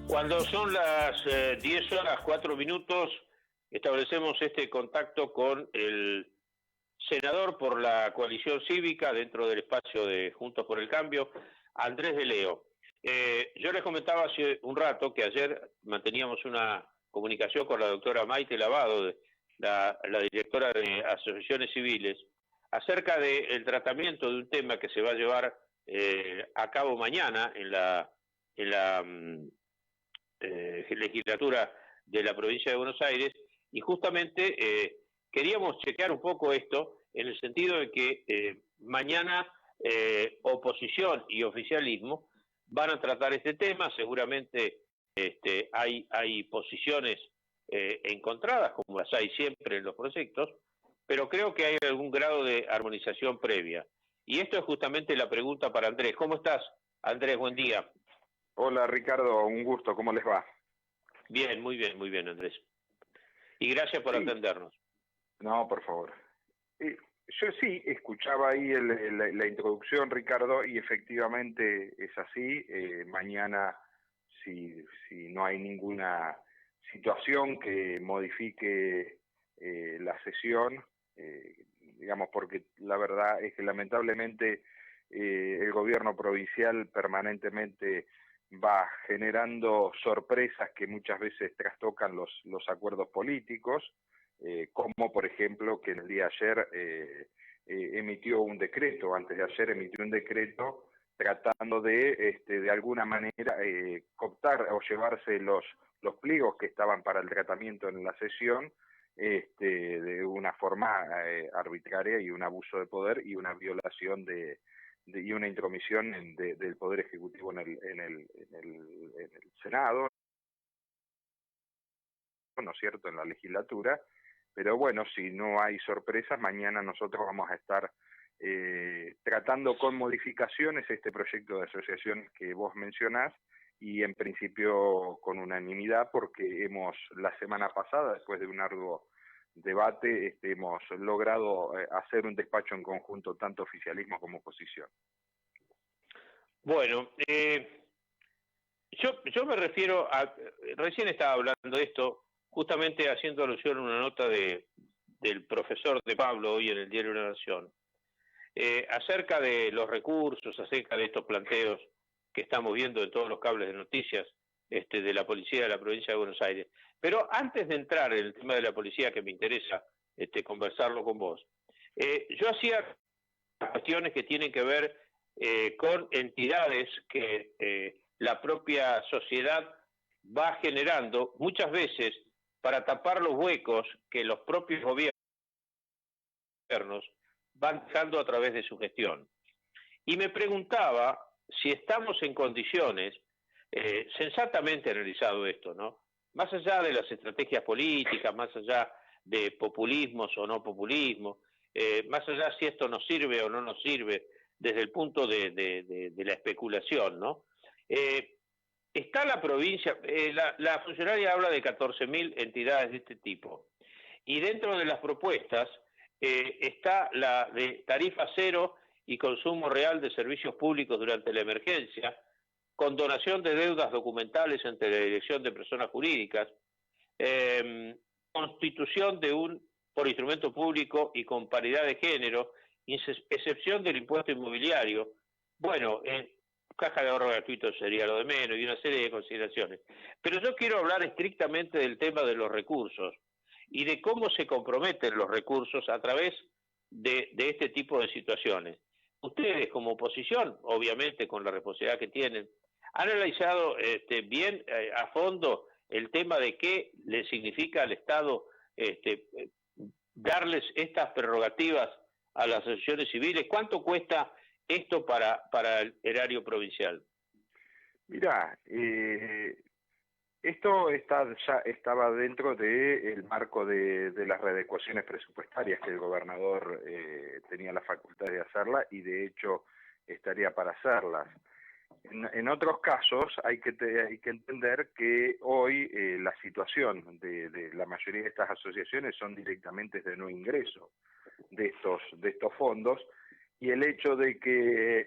Cuando son las 10 horas 4 minutos, establecemos este contacto con el senador por la coalición cívica dentro del espacio de Juntos por el Cambio, Andrés de Leo. Yo les comentaba hace un rato que ayer manteníamos una comunicación con la doctora Maite Lavado, la directora de Asociaciones Civiles, acerca del tratamiento de un tema que se va a llevar a cabo mañana en la legislatura de la provincia de Buenos Aires, y justamente queríamos chequear un poco esto en el sentido de que mañana oposición y oficialismo van a tratar este tema. Seguramente hay posiciones encontradas, como las hay siempre en los proyectos, pero creo que hay algún grado de armonización previa. Y esto es justamente la pregunta para Andrés. ¿Cómo estás, Andrés? Buen día. Hola Ricardo, un gusto, ¿cómo les va? Bien, muy bien, Andrés. Y gracias por atendernos. No, por favor. Yo sí escuchaba ahí la introducción, Ricardo, y efectivamente es así. Mañana, si no hay ninguna situación que modifique la sesión, digamos, porque la verdad es que lamentablemente el gobierno provincial permanentemente va generando sorpresas que muchas veces trastocan los acuerdos políticos, como por ejemplo que en el día de ayer emitió un decreto, antes de ayer emitió un decreto tratando de alguna manera cooptar o llevarse los pliegos que estaban para el tratamiento en la sesión de una forma arbitraria y un abuso de poder y una violación y una intromisión del Poder Ejecutivo en el Senado, ¿no es cierto?, en la legislatura. Pero bueno, si no hay sorpresas, mañana nosotros vamos a estar tratando con modificaciones este proyecto de asociación que vos mencionás, y en principio con unanimidad, porque la semana pasada, después de un arduo debate, hemos logrado hacer un despacho en conjunto, tanto oficialismo como oposición. Bueno, yo me refiero a, recién estaba hablando de esto, justamente haciendo alusión a una nota del profesor de Pablo hoy en el diario La Nación, acerca de los recursos, acerca de estos planteos que estamos viendo en todos los cables de noticias de la policía de la provincia de Buenos Aires. Pero antes de entrar en el tema de la policía, que me interesa conversarlo con vos, yo hacía cuestiones que tienen que ver con entidades que la propia sociedad va generando muchas veces para tapar los huecos que los propios gobiernos van dejando a través de su gestión. Y me preguntaba si estamos en condiciones, sensatamente analizado esto, ¿no?, más allá de las estrategias políticas, más allá de populismos o no populismo, más allá si esto nos sirve o no nos sirve desde el punto de la especulación, ¿no? Está la provincia, la funcionaria habla de 14.000 entidades de este tipo, y dentro de las propuestas está la de tarifa cero y consumo real de servicios públicos durante la emergencia, con donación de deudas documentales entre la Dirección de Personas Jurídicas, constitución por instrumento público y con paridad de género, excepción del impuesto inmobiliario. Bueno, caja de ahorro gratuito sería lo de menos, y una serie de consideraciones. Pero yo quiero hablar estrictamente del tema de los recursos y de cómo se comprometen los recursos a través de este tipo de situaciones. Ustedes, como oposición, obviamente con la responsabilidad que tienen, han analizado bien a fondo el tema de qué le significa al Estado darles estas prerrogativas a las asociaciones civiles. ¿Cuánto cuesta esto para el erario provincial? Mirá, esto ya estaba dentro del marco de las readecuaciones presupuestarias que el gobernador tenía la facultad de hacerla, y de hecho estaría para hacerlas. En otros casos hay que entender que hoy la situación de la mayoría de estas asociaciones son directamente de no ingreso de estos fondos, y el hecho de que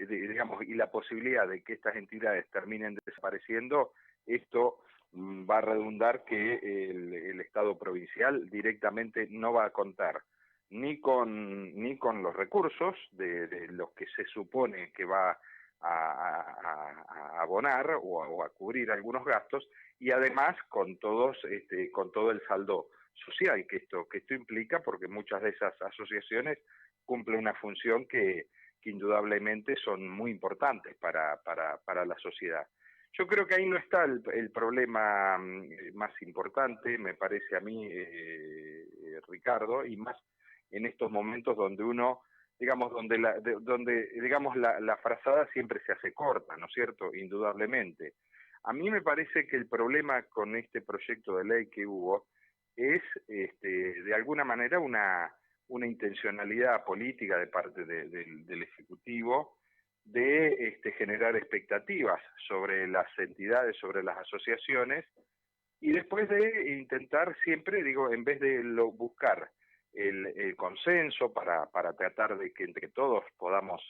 digamos, y la posibilidad de que estas entidades terminen desapareciendo, esto va a redundar que el Estado provincial directamente no va a contar ni con los recursos de los que se supone que va a abonar o a cubrir algunos gastos, y además con con todo el saldo social que esto implica, porque muchas de esas asociaciones cumplen una función que indudablemente son muy importantes para la sociedad. Yo creo que ahí no está el problema más importante, me parece a mí, Ricardo, y más en estos momentos donde uno, digamos, digamos, la frazada siempre se hace corta, ¿no es cierto? Indudablemente. A mí me parece que el problema con este proyecto de ley que hubo es, de alguna manera, una intencionalidad política de parte del Ejecutivo de generar expectativas sobre las entidades, sobre las asociaciones, y después de intentar siempre, digo, en vez de buscar el consenso para tratar de que entre todos podamos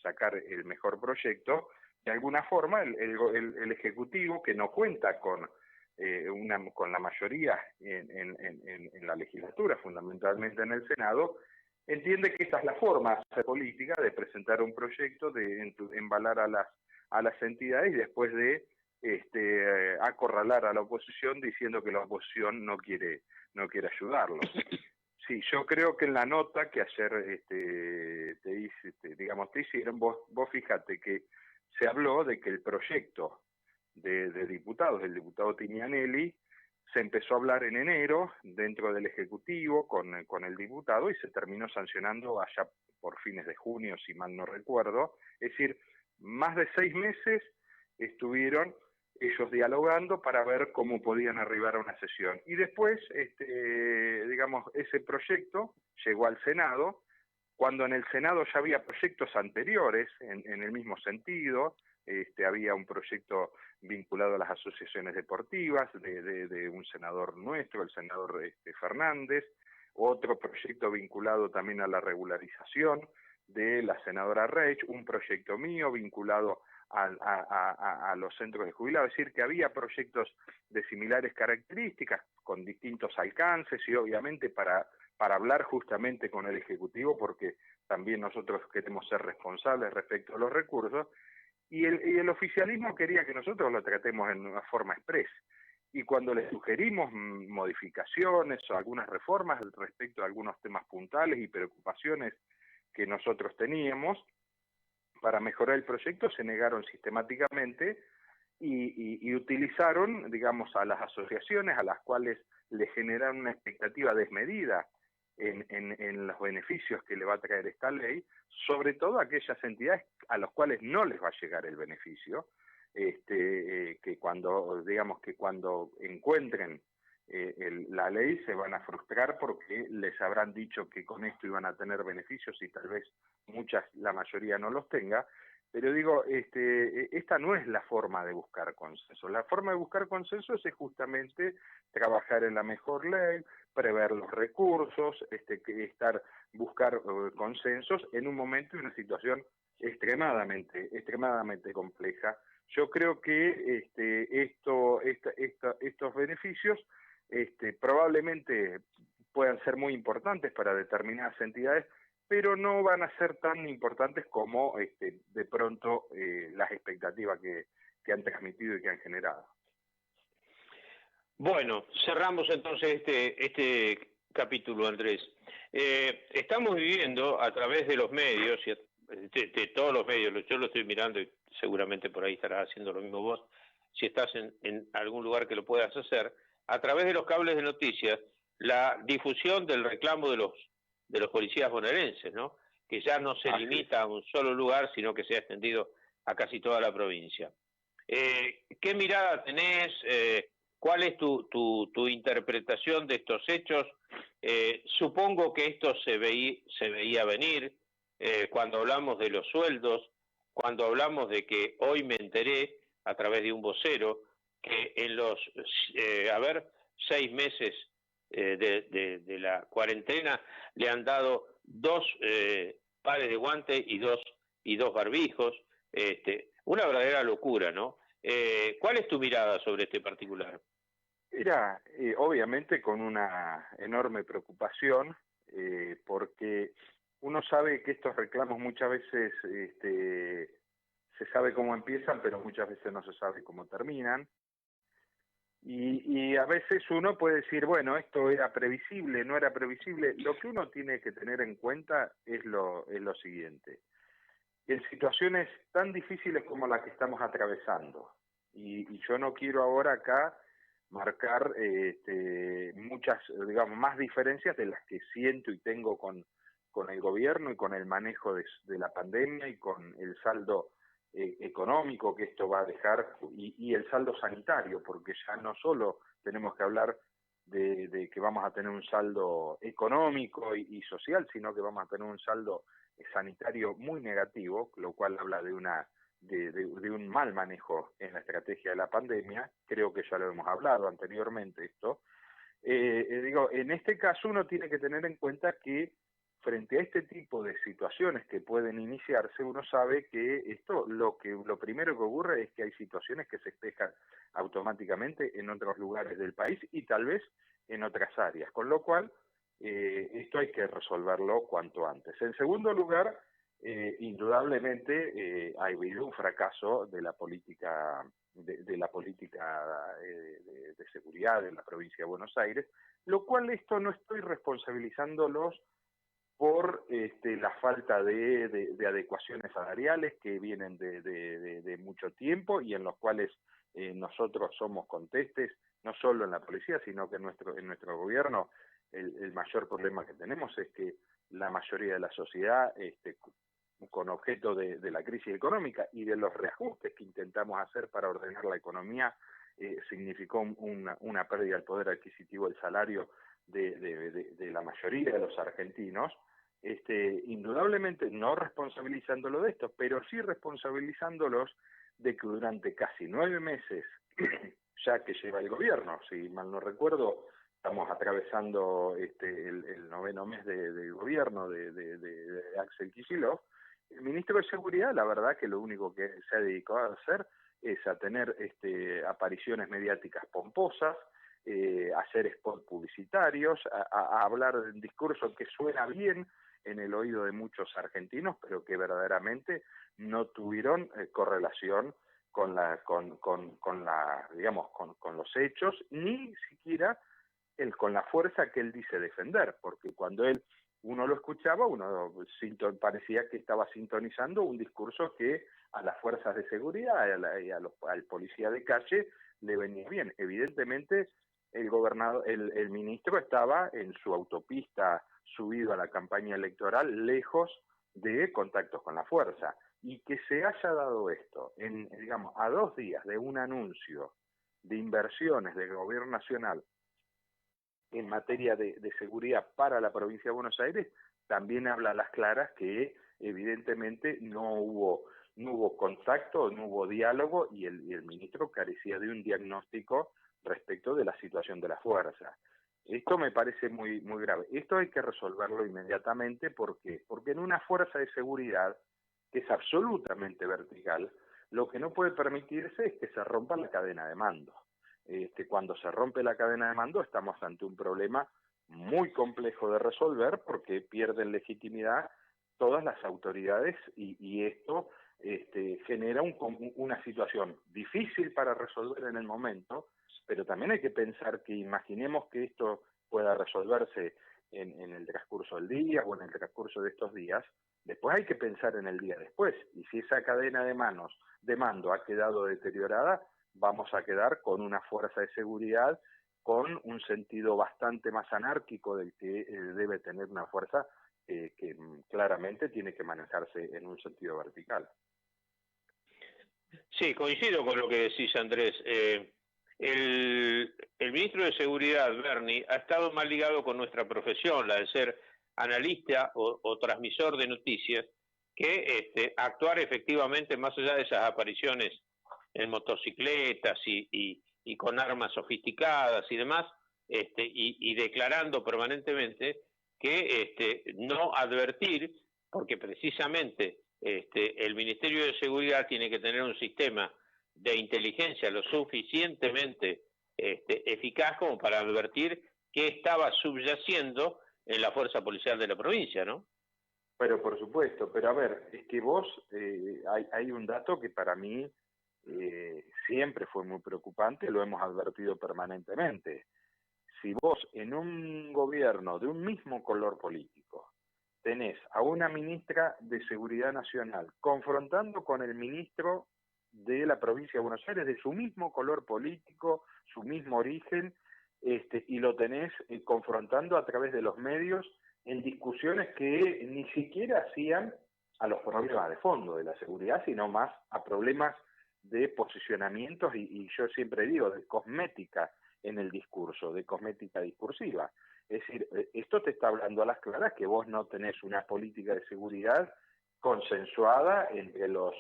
sacar el mejor proyecto, de alguna forma el Ejecutivo, que no cuenta con la mayoría en la legislatura, fundamentalmente en el Senado, entiende que esta es la forma política de presentar un proyecto, de embalar a las entidades y después de acorralar a la oposición diciendo que la oposición no quiere ayudarlo. Sí, yo creo que en la nota que ayer te hicieron, vos fíjate que se habló de que el proyecto de diputados, del diputado Tinianelli, se empezó a hablar en enero dentro del Ejecutivo con el diputado y se terminó sancionando allá por fines de junio, si mal no recuerdo. Es decir, más de 6 meses estuvieron ellos dialogando para ver cómo podían arribar a una sesión. Y después, digamos, ese proyecto llegó al Senado, cuando en el Senado ya había proyectos anteriores en el mismo sentido. Había un proyecto vinculado a las asociaciones deportivas de un senador nuestro, el senador Fernández, otro proyecto vinculado también a la regularización de la senadora Reich, un proyecto mío vinculado a los centros de jubilados. Es decir, que había proyectos de similares características, con distintos alcances, y obviamente para hablar justamente con el Ejecutivo, porque también nosotros queremos ser responsables respecto a los recursos, y el oficialismo quería que nosotros lo tratemos en una forma expresa. Y cuando le sugerimos modificaciones o algunas reformas respecto a algunos temas puntuales y preocupaciones que nosotros teníamos para mejorar el proyecto, se negaron sistemáticamente y utilizaron, digamos, a las asociaciones a las cuales le generaron una expectativa desmedida en los beneficios que le va a traer esta ley, sobre todo a aquellas entidades a las cuales no les va a llegar el beneficio, que cuando encuentren la ley se van a frustrar porque les habrán dicho que con esto iban a tener beneficios y tal vez la mayoría no los tenga. Pero digo, esta no es la forma de buscar consenso. La forma de buscar consenso es justamente trabajar en la mejor ley, prever los recursos, buscar consensos en un momento y una situación extremadamente compleja. Yo creo que estos beneficios probablemente puedan ser muy importantes para determinadas entidades, pero no van a ser tan importantes como de pronto las expectativas que han transmitido y que han generado. Bueno, cerramos entonces este capítulo, Andrés. Estamos viviendo a través de los medios, de todos los medios, yo lo estoy mirando y seguramente por ahí estarás haciendo lo mismo vos, si estás en algún lugar que lo puedas hacer, a través de los cables de noticias, la difusión del reclamo de los policías bonaerenses, ¿no? Que ya no se limita a un solo lugar, sino que se ha extendido a casi toda la provincia. ¿Qué mirada tenés? ¿Cuál es tu interpretación de estos hechos? Supongo que esto se veía venir cuando hablamos de los sueldos, cuando hablamos de que hoy me enteré a través de un vocero que en los 6 meses de la cuarentena le han dado 2 pares de guantes y dos barbijos, una verdadera locura, ¿no? ¿Cuál es tu mirada sobre este particular? Era, obviamente, con una enorme preocupación, porque uno sabe que estos reclamos muchas veces se sabe cómo empiezan, pero muchas veces no se sabe cómo terminan. Y a veces uno puede decir, bueno, esto era previsible, no era previsible. Lo que uno tiene que tener en cuenta es lo siguiente. En situaciones tan difíciles como la que estamos atravesando, y yo no quiero ahora acá marcar muchas, digamos, más diferencias de las que siento y tengo con el gobierno y con el manejo de la pandemia y con el saldo económico que esto va a dejar y el saldo sanitario, porque ya no solo tenemos que hablar de que vamos a tener un saldo económico y social, sino que vamos a tener un saldo sanitario muy negativo, lo cual habla de un mal manejo en la estrategia de la pandemia. Creo que ya lo hemos hablado anteriormente esto. Digo, en este caso uno tiene que tener en cuenta que frente a este tipo de situaciones que pueden iniciarse, uno sabe que lo primero que ocurre es que hay situaciones que se despejan automáticamente en otros lugares del país y tal vez en otras áreas, con lo cual esto hay que resolverlo cuanto antes. En segundo lugar, indudablemente ha habido un fracaso de la política de seguridad de la provincia de Buenos Aires, lo cual esto no estoy responsabilizándolos por la falta de adecuaciones salariales que vienen de mucho tiempo y en los cuales nosotros somos contestes, no solo en la policía, sino que en nuestro gobierno el mayor problema que tenemos es que la mayoría de la sociedad, con objeto de la crisis económica y de los reajustes que intentamos hacer para ordenar la economía, significó una pérdida del poder adquisitivo del salario de la mayoría de los argentinos, indudablemente no responsabilizándolo de esto, pero sí responsabilizándolos de que durante casi 9 meses, ya que lleva el gobierno, si mal no recuerdo, estamos atravesando el 9º mes del gobierno de Axel Kicillof, el ministro de Seguridad, la verdad que lo único que se ha dedicado a hacer es a tener apariciones mediáticas pomposas, hacer spots publicitarios, a hablar de un discurso que suena bien en el oído de muchos argentinos, pero que verdaderamente no tuvieron correlación con los hechos, ni siquiera con la fuerza que él dice defender, porque cuando uno lo escuchaba, uno parecía que estaba sintonizando un discurso que a las fuerzas de seguridad y al policía de calle le venía bien. Evidentemente, el ministro estaba en su autopista subido a la campaña electoral, lejos de contactos con la fuerza. Y que se haya dado esto, a 2 días de un anuncio de inversiones del gobierno nacional en materia de seguridad para la provincia de Buenos Aires, también habla a las claras que evidentemente no hubo contacto, no hubo diálogo y el ministro carecía de un diagnóstico respecto de la situación de la fuerza. Esto me parece muy, muy grave. Esto hay que resolverlo inmediatamente. ¿Por qué? Porque en una fuerza de seguridad que es absolutamente vertical, lo que no puede permitirse es que se rompa la cadena de mando. Cuando se rompe la cadena de mando estamos ante un problema muy complejo de resolver porque pierden legitimidad todas las autoridades y esto genera una situación difícil para resolver en el momento, pero también hay que pensar que imaginemos que esto pueda resolverse en el transcurso del día o en el transcurso de estos días, después hay que pensar en el día después, y si esa cadena de mando ha quedado deteriorada, vamos a quedar con una fuerza de seguridad con un sentido bastante más anárquico del que debe tener una fuerza que claramente tiene que manejarse en un sentido vertical. Sí, coincido con lo que decís, Andrés. El ministro de Seguridad, Berni, ha estado mal ligado con nuestra profesión, la de ser analista o transmisor de noticias, que actuar efectivamente más allá de esas apariciones en motocicletas y con armas sofisticadas y demás, y declarando permanentemente que no advertir, porque precisamente el Ministerio de Seguridad tiene que tener un sistema de inteligencia lo suficientemente eficaz como para advertir qué estaba subyaciendo en la fuerza policial de la provincia, ¿no? Pero por supuesto, pero a ver, es que vos, hay un dato que para mí siempre fue muy preocupante, lo hemos advertido permanentemente. Si vos en un gobierno de un mismo color político tenés a una ministra de Seguridad Nacional confrontando con el ministro de la provincia de Buenos Aires, de su mismo color político, su mismo origen, y lo tenés confrontando a través de los medios en discusiones que ni siquiera hacían a los problemas de fondo de la seguridad, sino más a problemas de posicionamientos y yo siempre digo, de cosmética en el discurso, de cosmética discursiva. Es decir, esto te está hablando a las claras que vos no tenés una política de seguridad consensuada entre los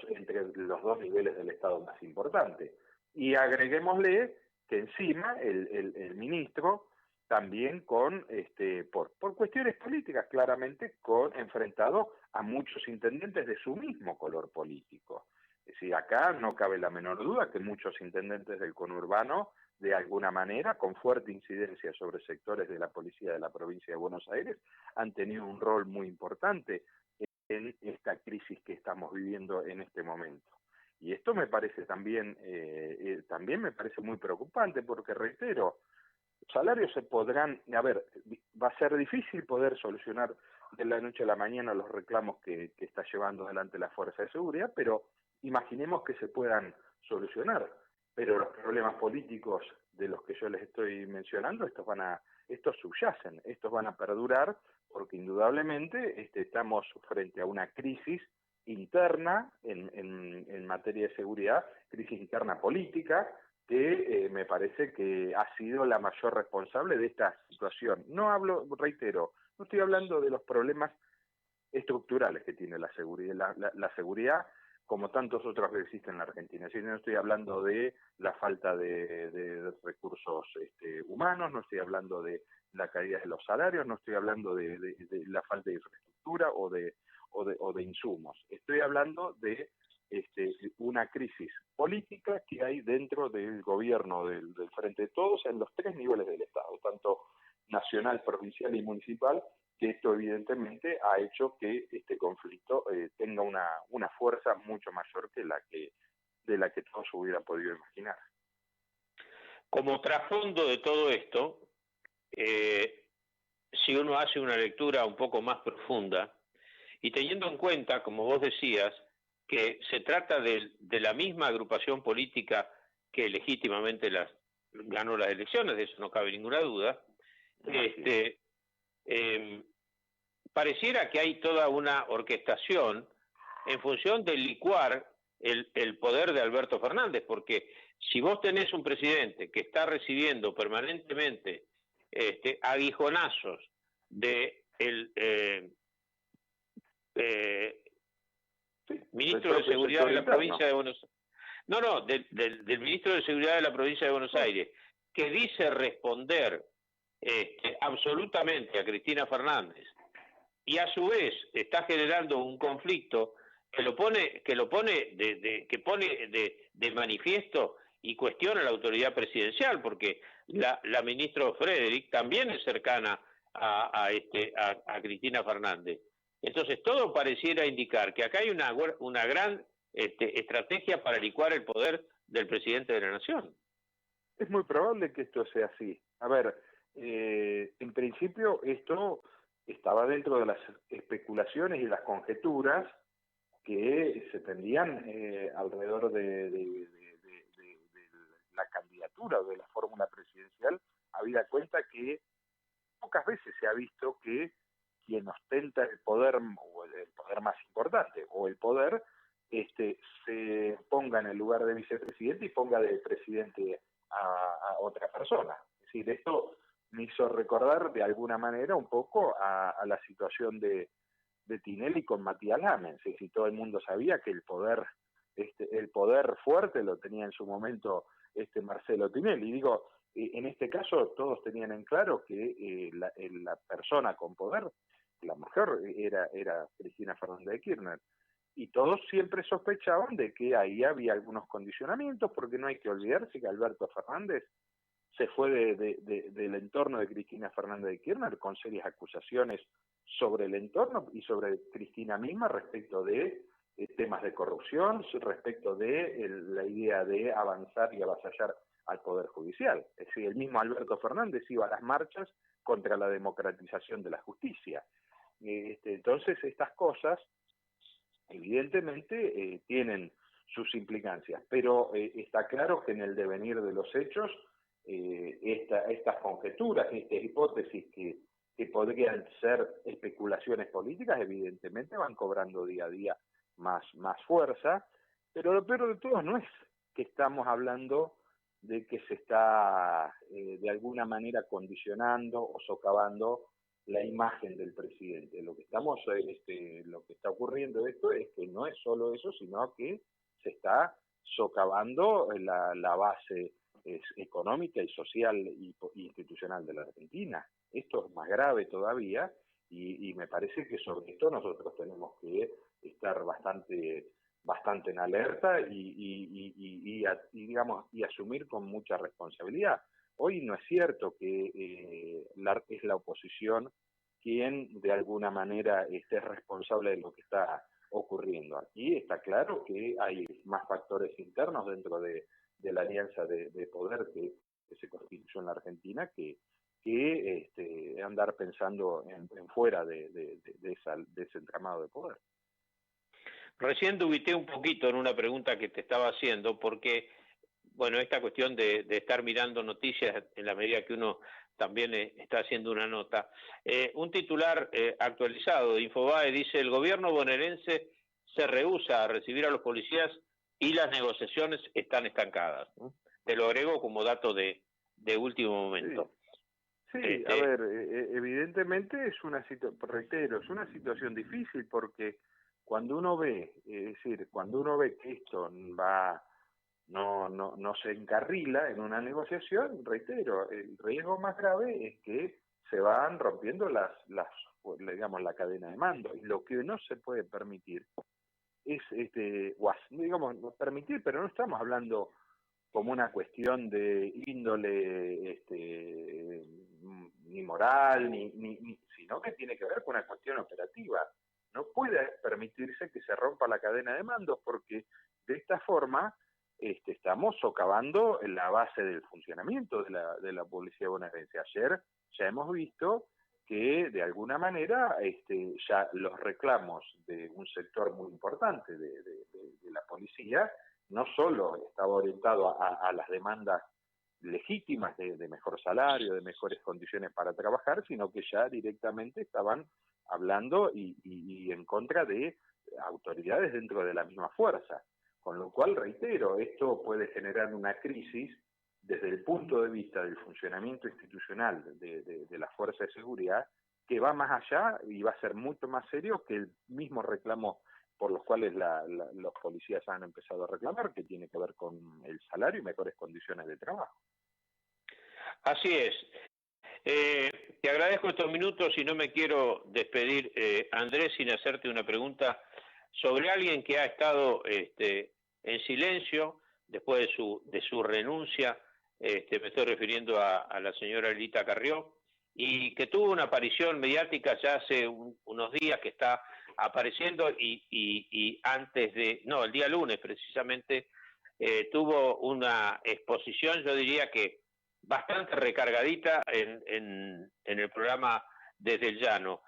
dos niveles del Estado más importantes. Y agreguémosle que encima el ministro también por cuestiones políticas claramente enfrentado a muchos intendentes de su mismo color político. Es decir, acá no cabe la menor duda que muchos intendentes del conurbano, de alguna manera, con fuerte incidencia sobre sectores de la policía de la provincia de Buenos Aires, han tenido un rol muy importante en esta crisis que estamos viviendo en este momento. Y esto me parece también me parece muy preocupante porque, reitero, los salarios se podrán, va a ser difícil poder solucionar de la noche a la mañana los reclamos que está llevando adelante la Fuerza de Seguridad, pero imaginemos que se puedan solucionar. Pero los problemas políticos de los que yo les estoy mencionando, estos subyacen, estos van a perdurar, porque indudablemente estamos frente a una crisis interna en materia de seguridad, crisis interna política, que me parece que ha sido la mayor responsable de esta situación. Reitero, no estoy hablando de los problemas estructurales que tiene la seguridad, la seguridad como tantos otros que existen en la Argentina. Si no estoy hablando de la falta de recursos humanos, no estoy hablando de la caída de los salarios, no estoy hablando de la falta de infraestructura o de insumos. Estoy hablando de una crisis política que hay dentro del gobierno del Frente de Todos en los tres niveles del Estado, tanto nacional, provincial y municipal, que esto evidentemente ha hecho que este conflicto tenga una fuerza mucho mayor que de la que todos hubieran podido imaginar. Como trasfondo de todo esto, si uno hace una lectura un poco más profunda, y teniendo en cuenta, como vos decías, que se trata de la misma agrupación política que legítimamente ganó las elecciones, de eso no cabe ninguna duda, pareciera que hay toda una orquestación en función de licuar el poder de Alberto Fernández, porque si vos tenés un presidente que está recibiendo permanentemente aguijonazos de ministro de Seguridad de la provincia de Buenos Aires, del ministro de Seguridad de la provincia de Buenos Aires, que dice responder absolutamente a Cristina Fernández, y a su vez está generando un conflicto que pone de manifiesto y cuestiona la autoridad presidencial, porque la ministra Frederick también es cercana a Cristina Fernández. Entonces todo pareciera indicar que acá hay una gran estrategia para licuar el poder del presidente de la Nación. Es muy probable que esto sea así. A ver, en principio esto estaba dentro de las especulaciones y las conjeturas que se tendían alrededor de la candidatura o de la fórmula presidencial, habida cuenta que pocas veces se ha visto que quien ostenta el poder, o el poder más importante, o el poder, se ponga en el lugar de vicepresidente y ponga de presidente a otra persona. Es decir, esto me hizo recordar de alguna manera un poco a la situación de Tinelli con Matías Lamen. Si todo el mundo sabía que el poder fuerte lo tenía en su momento Marcelo Tinelli. Digo, en este caso todos tenían en claro que la persona con poder, la mujer, era Cristina Fernández de Kirchner. Y todos siempre sospechaban de que ahí había algunos condicionamientos, porque no hay que olvidarse que Alberto Fernández se fue del entorno de Cristina Fernández de Kirchner con serias acusaciones sobre el entorno y sobre Cristina misma respecto de temas de corrupción, respecto de la idea de avanzar y avasallar al Poder Judicial. Es decir, el mismo Alberto Fernández iba a las marchas contra la democratización de la justicia. Entonces, estas cosas evidentemente tienen sus implicancias, pero está claro que en el devenir de los hechos estas conjeturas, estas hipótesis que podrían ser especulaciones políticas, evidentemente van cobrando día a día más fuerza, pero lo peor de todo no es que estamos hablando de que se está de alguna manera condicionando o socavando la imagen del presidente. Lo que está ocurriendo esto es que no es solo eso, sino que se está socavando la base económica y social y institucional de la Argentina. Esto es más grave todavía y me parece que sobre esto nosotros tenemos que estar bastante en alerta y asumir con mucha responsabilidad. Hoy no es cierto que es la oposición quien de alguna manera esté responsable de lo que está ocurriendo. Aquí está claro que hay más factores internos dentro de la alianza de poder que se constituyó en la Argentina que andar pensando en fuera de ese entramado de poder. Recién dubité un poquito en una pregunta que te estaba haciendo, porque, bueno, esta cuestión de estar mirando noticias en la medida que uno también está haciendo una nota. Un titular actualizado de Infobae dice: el gobierno bonaerense se rehúsa a recibir a los policías y las negociaciones están estancadas. Te lo agrego como dato de último momento. Sí, a ver, evidentemente es una situación difícil porque cuando uno ve, cuando uno ve que esto no se encarrila en una negociación, reitero, el riesgo más grave es que se van rompiendo la cadena de mando. Y lo que no se puede permitir es, permitir, pero no estamos hablando como una cuestión de índole ni moral, sino que tiene que ver con una cuestión operativa. No puede permitirse que se rompa la cadena de mandos porque de esta forma estamos socavando la base del funcionamiento de la policía bonaerense. Ayer ya hemos visto que de alguna manera ya los reclamos de un sector muy importante de la policía no solo estaba orientado a las demandas legítimas de mejor salario, de mejores condiciones para trabajar, sino que ya directamente estaban hablando y en contra de autoridades dentro de la misma fuerza. Con lo cual, reitero, esto puede generar una crisis desde el punto de vista del funcionamiento institucional de la fuerza de seguridad que va más allá y va a ser mucho más serio que el mismo reclamo por los cuales los policías han empezado a reclamar, que tiene que ver con el salario y mejores condiciones de trabajo. Así es. Te agradezco estos minutos y no me quiero despedir, Andrés, sin hacerte una pregunta sobre alguien que ha estado en silencio después de su renuncia. Me estoy refiriendo a la señora Lilita Carrió, y que tuvo una aparición mediática ya hace unos días, que está apareciendo, y antes el día lunes precisamente, tuvo una exposición, yo diría que bastante recargadita en el programa Desde el Llano.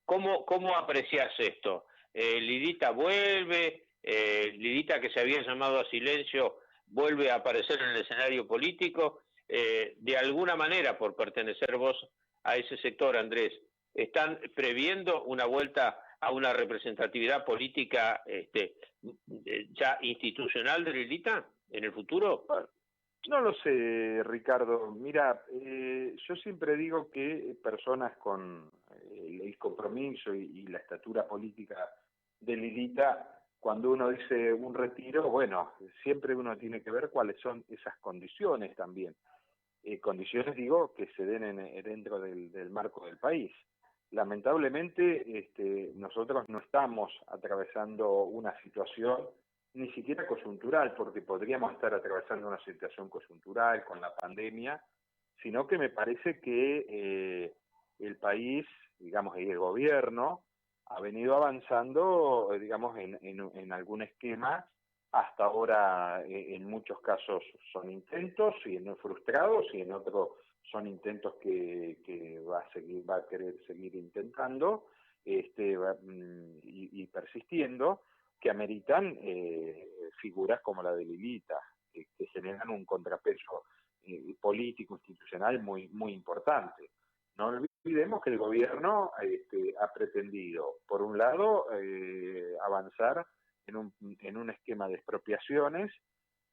¿Cómo apreciás esto? Lilita vuelve, Lilita, que se había llamado a silencio, vuelve a aparecer en el escenario político. De alguna manera, por pertenecer vos a ese sector, Andrés, ¿están previendo una vuelta a una representatividad política ya institucional de Lilita en el futuro? No lo sé, Ricardo. Mira, yo siempre digo que personas con el compromiso y la estatura política de Lilita cuando uno dice un retiro, bueno, siempre uno tiene que ver cuáles son esas condiciones también. Condiciones, digo, que se den dentro del marco del país. Lamentablemente, nosotros no estamos atravesando una situación ni siquiera coyuntural, porque podríamos estar atravesando una situación coyuntural con la pandemia, sino que me parece que el país, digamos, y el gobierno ha venido avanzando, digamos, en algún esquema. Hasta ahora, en muchos casos son intentos y en frustrados, y en otros son intentos que va a querer seguir intentando y persistiendo, que ameritan figuras como la de Lilita, que generan un contrapeso político, institucional muy importante. No olvidemos que el gobierno ha pretendido, por un lado, avanzar en un esquema de expropiaciones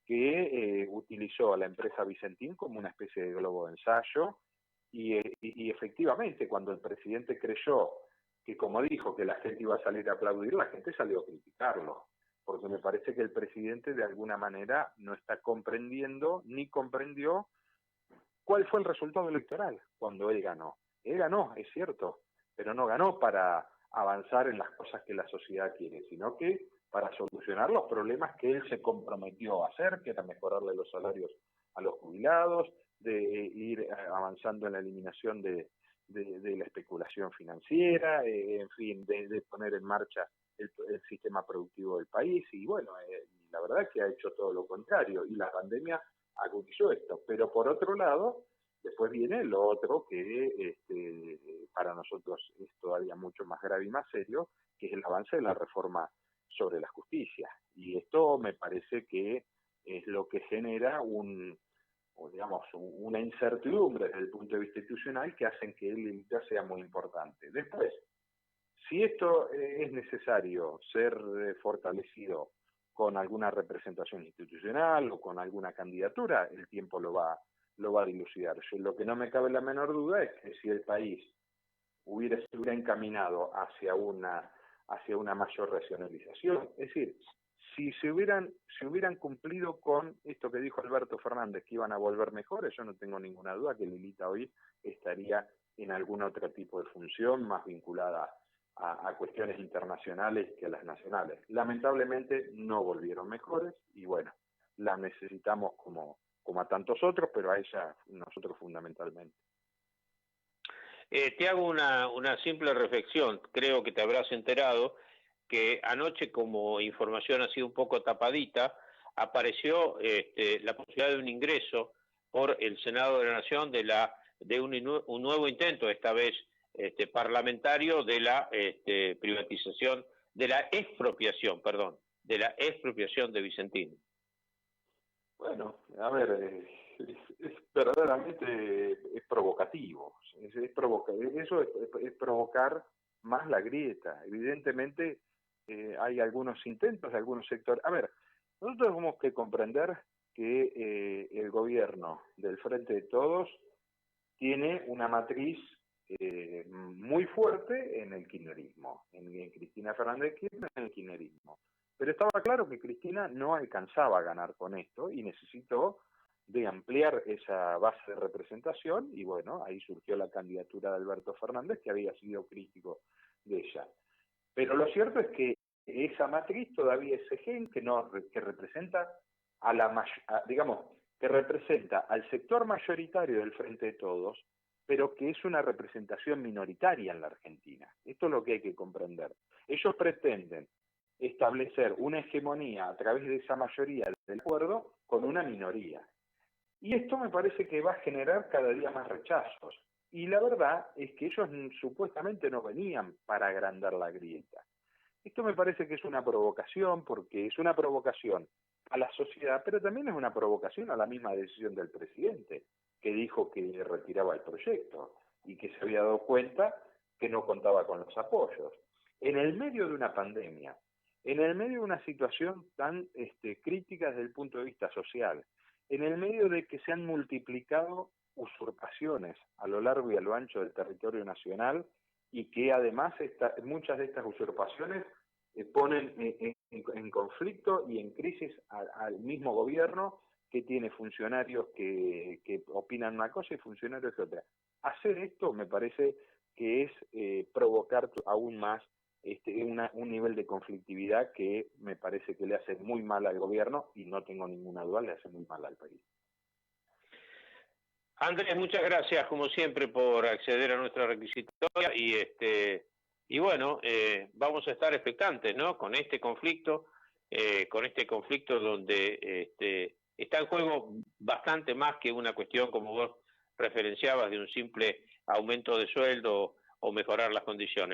que utilizó a la empresa Vicentín como una especie de globo de ensayo, y efectivamente, cuando el presidente creyó que, como dijo, que la gente iba a salir a aplaudir, la gente salió a criticarlo, porque me parece que el presidente de alguna manera no está comprendiendo ni comprendió cuál fue el resultado electoral cuando él ganó. Él ganó, es cierto, pero no ganó para avanzar en las cosas que la sociedad quiere, sino que para solucionar los problemas que él se comprometió a hacer, que era mejorarle los salarios a los jubilados, de ir avanzando en la eliminación de la especulación financiera, en fin, de poner en marcha el sistema productivo del país, y bueno, la verdad es que ha hecho todo lo contrario, y la pandemia agudizó esto. Pero por otro lado, después viene lo otro que para nosotros es todavía mucho más grave y más serio, que es el avance de la reforma sobre la justicia. Y esto me parece que es lo que genera una incertidumbre desde el punto de vista institucional que hacen que el límite sea muy importante. Después, si esto es necesario ser fortalecido con alguna representación institucional o con alguna candidatura, el tiempo lo va a dilucidar. Lo que no me cabe la menor duda es que si el país se hubiera encaminado hacia una mayor racionalización, es decir, si se hubieran cumplido con esto que dijo Alberto Fernández, que iban a volver mejores, yo no tengo ninguna duda que Lilita hoy estaría en algún otro tipo de función más vinculada a cuestiones internacionales que a las nacionales. Lamentablemente no volvieron mejores y bueno, la necesitamos como a tantos otros, pero a ella nosotros fundamentalmente. Te hago una simple reflexión. Creo que te habrás enterado que anoche, como información ha sido un poco tapadita, apareció la posibilidad de un ingreso por el Senado de la Nación de un nuevo intento, esta vez parlamentario, de la privatización, de la expropiación de Vicentín. Bueno, a ver, es verdaderamente es provocativo. Eso es provocar más la grieta. Evidentemente hay algunos intentos de algunos sectores. A ver, nosotros tenemos que comprender que el gobierno del Frente de Todos tiene una matriz muy fuerte en el kirchnerismo, en Cristina Fernández de Kirchner, en el kirchnerismo. Pero estaba claro que Cristina no alcanzaba a ganar con esto y necesitó de ampliar esa base de representación, y bueno, ahí surgió la candidatura de Alberto Fernández, que había sido crítico de ella. Pero lo cierto es que esa matriz todavía, ese gen que representa que representa al sector mayoritario del Frente de Todos, pero que es una representación minoritaria en la Argentina. Esto es lo que hay que comprender. Ellos pretenden establecer una hegemonía a través de esa mayoría del acuerdo con una minoría. Y esto me parece que va a generar cada día más rechazos. Y la verdad es que ellos supuestamente no venían para agrandar la grieta. Esto me parece que es una provocación, porque es una provocación a la sociedad, pero también es una provocación a la misma decisión del presidente, que dijo que retiraba el proyecto y que se había dado cuenta que no contaba con los apoyos. En el medio de una pandemia, en el medio de una situación tan crítica desde el punto de vista social, en el medio de que se han multiplicado usurpaciones a lo largo y a lo ancho del territorio nacional, y que además muchas de estas usurpaciones ponen en conflicto y en crisis al mismo gobierno, que tiene funcionarios que opinan una cosa y funcionarios que otra. Hacer esto me parece que es provocar aún más un nivel de conflictividad que me parece que le hace muy mal al gobierno, y no tengo ninguna duda, le hace muy mal al país. Andrés, muchas gracias como siempre por acceder a nuestra requisitoria y bueno, vamos a estar expectantes, ¿no? Con este conflicto donde está en juego bastante más que una cuestión, como vos referenciabas, de un simple aumento de sueldo o mejorar las condiciones.